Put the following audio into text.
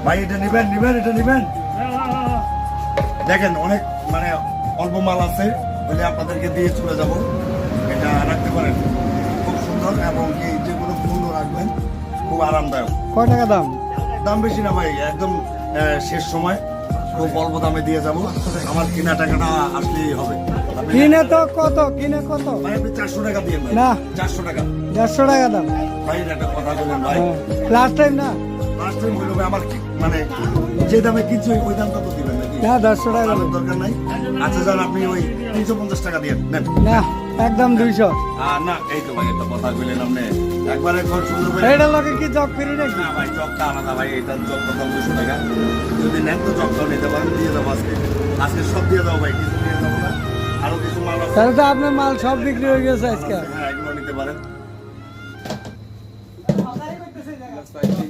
ভাই এটা নিবেন এটা নিবেন। দেখেন অনেক মানে অল্প মাল আছে বলে আপনাদেরকে দিয়ে চলে যাব, এটা রাখতে পারেন, খুব সুন্দর এবং কি যে কোনো ফুলও রাখবেন, খুব আরামদায়ক। কয় টাকা দাম? দাম বেশি না ভাই, একদম শেষ সময় খুব অল্প দামে দিয়ে যাব। আমার কিনা টাকাটা আসলেই হবে। কিনে তো কত, কিনে কত? ভাই আপনি 400 টাকা দিয়ে না। 400 টাকা 150 টাকা দাম। ভাই একটা কথা বলেন ভাই, লাস্ট টাইম না? লাস্ট টাইম হইলো ভাই আমার মানে যে দামে কিনছি ওই দামটা তো দিবেন নাকি? না 150 টাকা আমার দরকার নাই। আচ্ছা যান আপনি ওই 350 টাকা দিয়ে নেন। না, একদম 200। না এই তো ভাই একটা কথা বললেন আপনি, একবারে খুব সুন্দর করে। এইটা লোকে কি জব করি নাকি? না ভাই জবটা আলাদা ভাই, এটা জবটা দাম 200 টাকা। যদি নেন তো জবটাও নিতে পারেন, দিয়ে যাবো আজকে। আজকে সব দিয়ে যাবো ভাই, কিছু নিয়ে যাবো না, আরো কিছু মাল আছে। তাহলে তো আপনার মাল সব বিক্রি হয়ে গেছে আজকে। হ্যাঁ এগুলো নিতে পারেন।